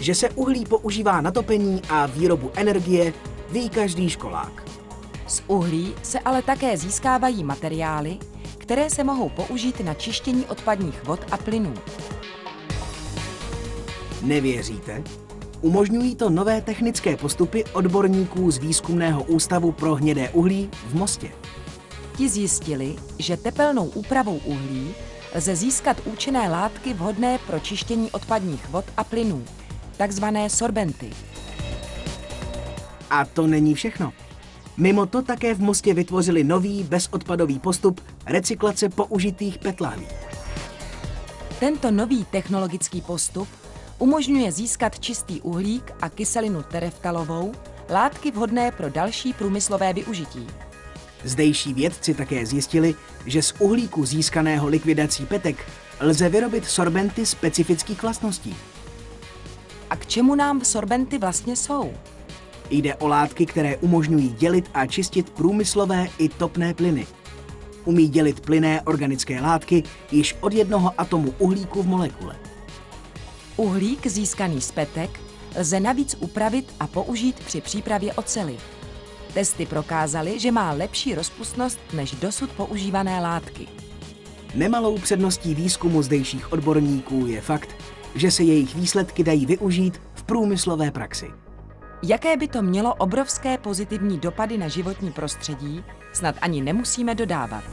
Že se uhlí používá na topení a výrobu energie, ví každý školák. Z uhlí se ale také získávají materiály, které se mohou použít na čištění odpadních vod a plynů. Nevěříte? Umožňují to nové technické postupy odborníků z Výzkumného ústavu pro hnědé uhlí v Mostě. Ti zjistili, že tepelnou úpravou uhlí lze získat účinné látky vhodné pro čištění odpadních vod a plynů, takzvané sorbenty. A to není všechno. Mimo to také v Mostě vytvořili nový bezodpadový postup recyklace použitých PET lahví. Tento nový technologický postup umožňuje získat čistý uhlík a kyselinu tereftalovou, látky vhodné pro další průmyslové využití. Zdejší vědci také zjistili, že z uhlíku získaného likvidací petek lze vyrobit sorbenty specifických vlastností. A k čemu nám sorbenty vlastně jsou? Jde o látky, které umožňují dělit a čistit průmyslové i topné plyny. Umí dělit plynné organické látky již od jednoho atomu uhlíku v molekule. Uhlík získaný z petek lze navíc upravit a použít při přípravě oceli. Testy prokázaly, že má lepší rozpustnost než dosud používané látky. Nemalou předností výzkumu zdejších odborníků je fakt, že se jejich výsledky dají využít v průmyslové praxi. Jaké by to mělo obrovské pozitivní dopady na životní prostředí, snad ani nemusíme dodávat.